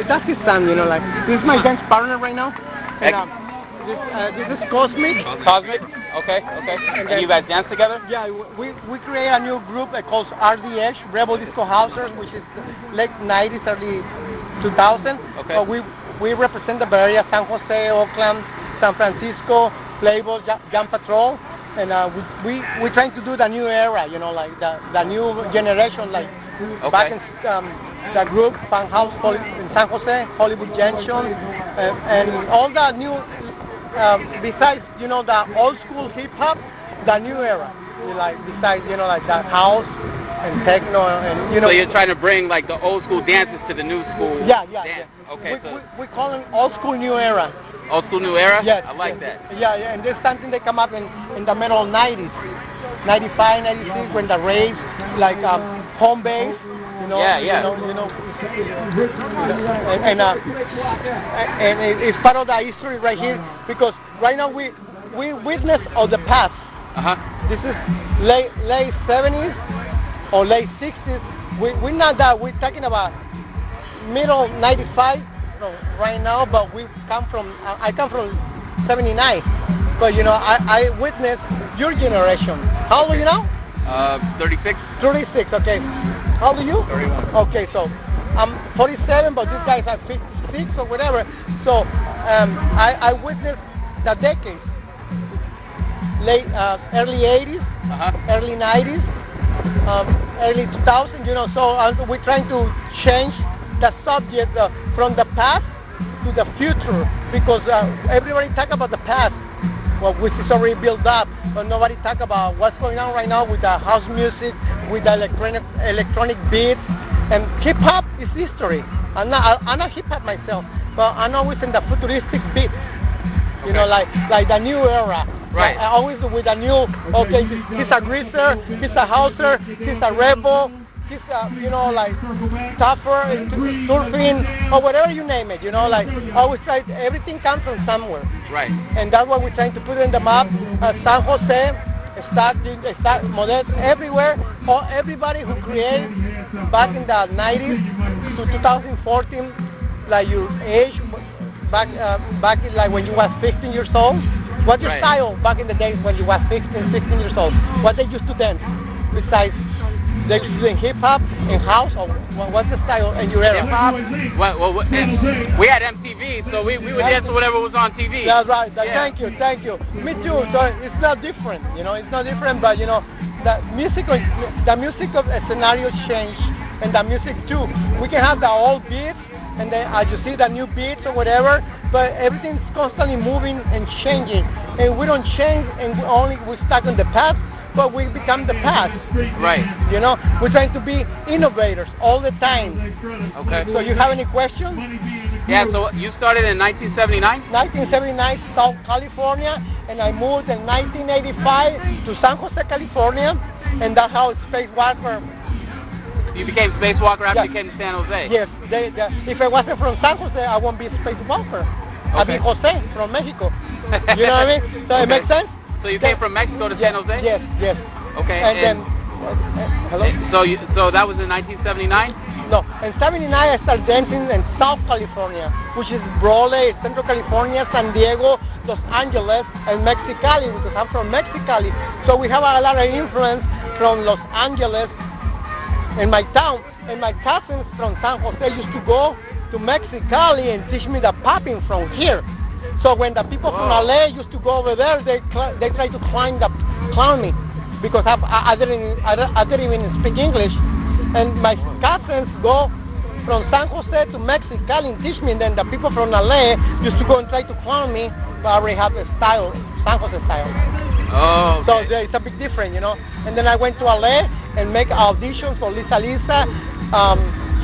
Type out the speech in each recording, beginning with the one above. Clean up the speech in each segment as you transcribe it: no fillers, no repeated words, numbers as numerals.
That's his son, like, this is my dance partner right now. And, this is Cosmic. Cosmic? Okay. And you guys dance together? Yeah, we create a new group called RDH, Rebel Disco Housers, which is late 90s, early 2000. Okay. So we represent the Bay Area, San Jose, Oakland, San Francisco, Playboy, Jam Patrol. And we're trying to do the new era, like the new generation, like back in the group, Fan House in San Jose, Hollywood Junction, and all the new, besides, the old school hip hop, the new era, besides, like the house and techno, and, So you're trying to bring, like, the old school dances to the new school dance. Okay, we call it old school new era. Old school new era? Yes. I like that. Yeah, and there's something that come up in the middle 90s, 95, 96, when the raves, like home base, and it's part of the history right here, because right now we witness of the past. This is late 70s or late 60s. We're not that. We're talking about middle 95 right now, but I come from 79. But I witnessed your generation. How old are you now? 36. 36, okay. How old are you? 31. Okay, so I'm 47, but these guys are 56 or whatever. So I witnessed the decades. Early 80s, early 90s, early 2000s, so we're trying to change the subject from the past to the future, because everybody talk about the past, which is already built up, but nobody talk about what's going on right now with the house music, with the electronic beats, and hip hop is history. I'm not hip hop myself, but I'm always in the futuristic beat, like the new era. Right. Always with a new, okay, he's a greaser, he's a houser, he's a rebel, he's like tougher, surfing, or whatever you name it, like always everything comes from somewhere. Right. And that's what we're trying to put in the map. San Jose, start models everywhere, or everybody who created back in the 90s to 2014, like your age, back in, like when you were 15 years old. What's your style back in the days when you were 15, 16 years old? What they used to dance? Besides, they used to do hip hop, in house, or what's the style in your era? Hip hop? Well, we had MTV, so we would dance to whatever was on TV. That's right. Thank you. Me too. So it's not different, it's not different, but the music of a scenario change, and the music too. We can have the old beats, and then as you see the new beats or whatever, but everything's constantly moving and changing, and we don't change, and we're stuck in the past, but we become the past. Right. We're trying to be innovators all the time. Okay. So you have any questions? Yeah, so you started in 1979? 1979, South California, and I moved in 1985 to San Jose, California, and that's how Spacewalker. You became Spacewalker after you came to San Jose? Yes. If I wasn't from San Jose, I won't be Spacewalker. I'd be Jose from Mexico. You know what I mean? So it makes sense? So you came from Mexico to San Jose? Yes. Okay. And then, hello? So that was in 1979? No, in 79 I started dancing in South California, which is Broadway, Central California, San Diego, Los Angeles, and Mexicali, because I'm from Mexicali. So we have a lot of influence from Los Angeles in my town. And my cousins from San Jose used to go to Mexicali and teach me the popping from here. So when the people from LA used to go over there, they try to clown me, because I didn't even speak English. And my cousins go from San Jose to Mexicali and teach me, and then the people from LA used to go and try to clown me, but I already have the style, San Jose style. Oh, okay. So it's a big difference, And then I went to LA and make auditions for Lisa,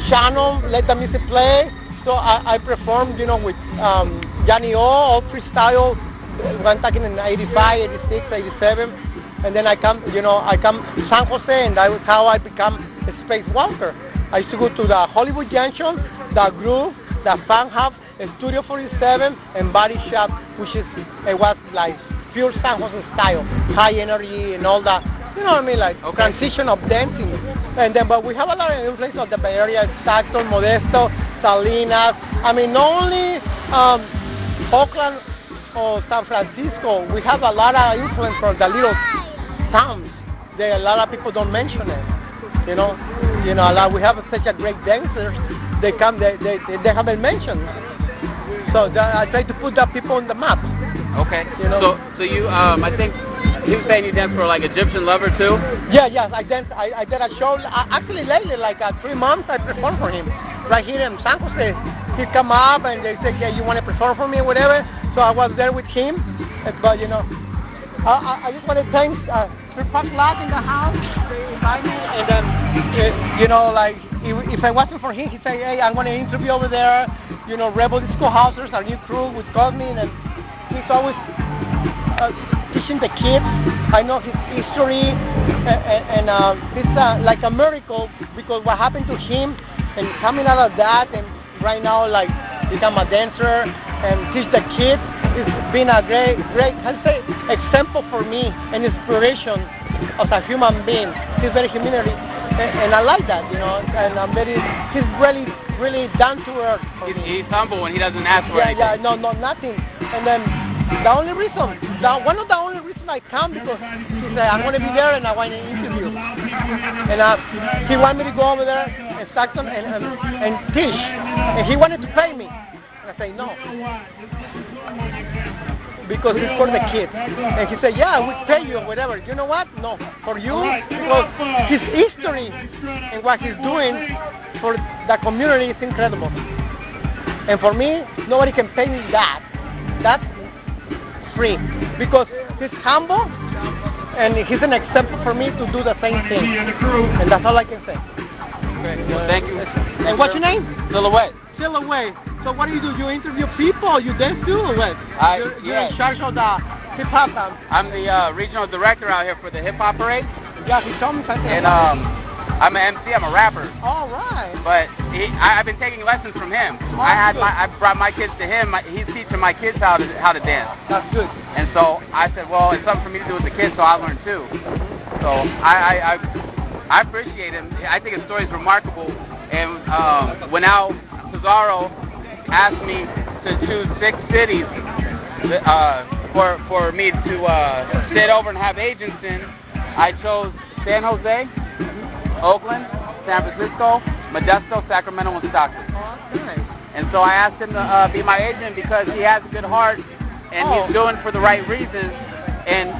Shannon, let the music play. So I performed, with Johnny O, all freestyle, one talking in 85, 86, 87. And then I come to San Jose, and that's how I become a Spacewalker. I used to go to the Hollywood Junction, the Groove, the Fan Hub, Studio 47, and Body Shop, which was like pure San Jose style, high energy and all that. You know what I mean? Like transition of dancing. And then, but we have a lot of influence of the Bay Area, Stockton, Modesto, Salinas. I mean, not only Oakland or San Francisco, we have a lot of influence from the little towns. A lot of people don't mention it. You know, a lot. We have such a great dancers. They haven't mentioned. So I try to put the people on the map. Okay. You know. So you, I think he was saying you danced for like Egyptian Lover too. Yeah, I danced. I did a show. Actually, lately, like 3 months, I performed for him right here in San Jose. He come up and they said, "Yeah, you want to perform for me or whatever?" So I was there with him. But you know, I just want to thank Free Park Lot in the house. They invite me, and then you know, like if I wasn't for him, he'd say, "Hey, I want to interview over there." You know, Rebel Disco Housers, our new crew with Cosmin, and he's always teaching the kids. I know his history, and it's like a miracle because what happened to him, and coming out of that, and right now like become a dancer and teach the kids. It's been a great, I'd say, example for me and inspiration as a human being. He's very humility, and I like that, you know. And he's really down to earth. He's humble when he doesn't ask for anything. Yeah, no, nothing. And then one of the only reasons I come because he said I want to be there and I want to interview. And he wanted me to go over there and Stockton and teach, and he wanted to pay me. And I say no. Because it's for the kids. And he said, yeah, we'll pay you or whatever. You know what? No, for you, because his history and what he's doing for the community is incredible. And for me, nobody can pay me that. That's free. Because he's humble and he's an example for me to do the same thing. And that's all I can say. Okay. Well, thank you. And what's your name? Silhouette. Silhouette. So what do? You interview people? You dance too or what? You're in charge of the hip-hop. I'm the regional director out here for the hip-hop parade. Yeah, he told me something. And I'm an MC, I'm a rapper. All right. But I've been taking lessons from him. I brought my kids to him. He's teaching my kids how to dance. That's good. And so I said, well, it's something for me to do with the kids, so I learned too. So I appreciate him. I think his story is remarkable. And when Al Pizarro asked me to choose 6 cities for me to sit over and have agents in, I chose San Jose, Oakland, San Francisco, Modesto, Sacramento, and Stockton. Okay. And so I asked him to be my agent because he has a good heart and he's doing for the right reasons. And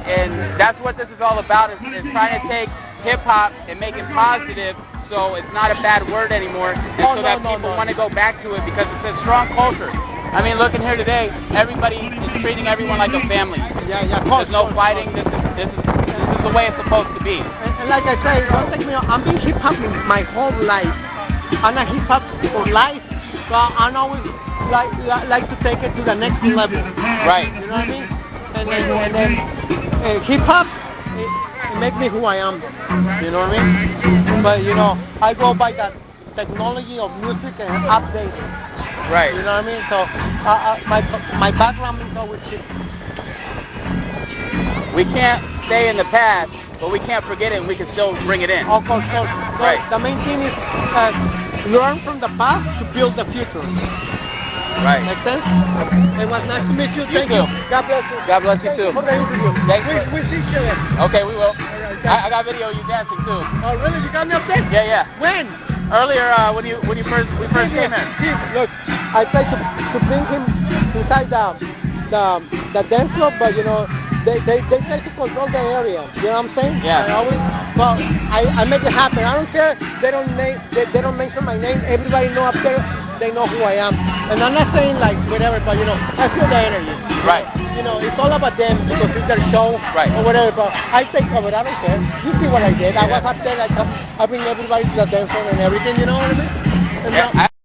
that's what this is all about, is trying to take hip-hop and make it positive so it's not a bad word anymore, and so that people want to go back to it because it's a strong culture. I mean, looking here today, everybody is treating everyone like a family. Yeah. There's no fighting. This is the way it's supposed to be. And like I said, don't take me wrong, I'm been hip-hop my whole life. I'm a hip-hop for life, so I always like to take it to the next level. Right. You know what I mean? And then hip-hop, it makes me who I am. You know what I mean? But you know, I go by that technology of music and updates. Right. You know what I mean? So my background is always hip. We can't stay in the past, but we can't forget it, and we can still bring it in. Of course. So Right. the main thing is learn from the past to build the future. Right. Make sense? It was nice to meet you. Thank too. you. God bless you. God bless you too. For the interview. Thank you. We'll see each other. Okay, we will. Right, I got video of you dancing too. Oh really? You got me up there? Yeah. When? Earlier, when we first came in. Look, I tried to bring him inside the dance club, but you know, they try to control the area. You know what I'm saying? Yeah. I make it happen. I don't care. They don't mention my name. Everybody know up there. They know who I am. And I'm not saying like whatever, but you know, I feel the energy. Right. You know, it's all about them because it's their show or whatever. But I take cover. I don't care. You see what I did. I was up there. I bring everybody to the dance floor and everything. You know what I mean? And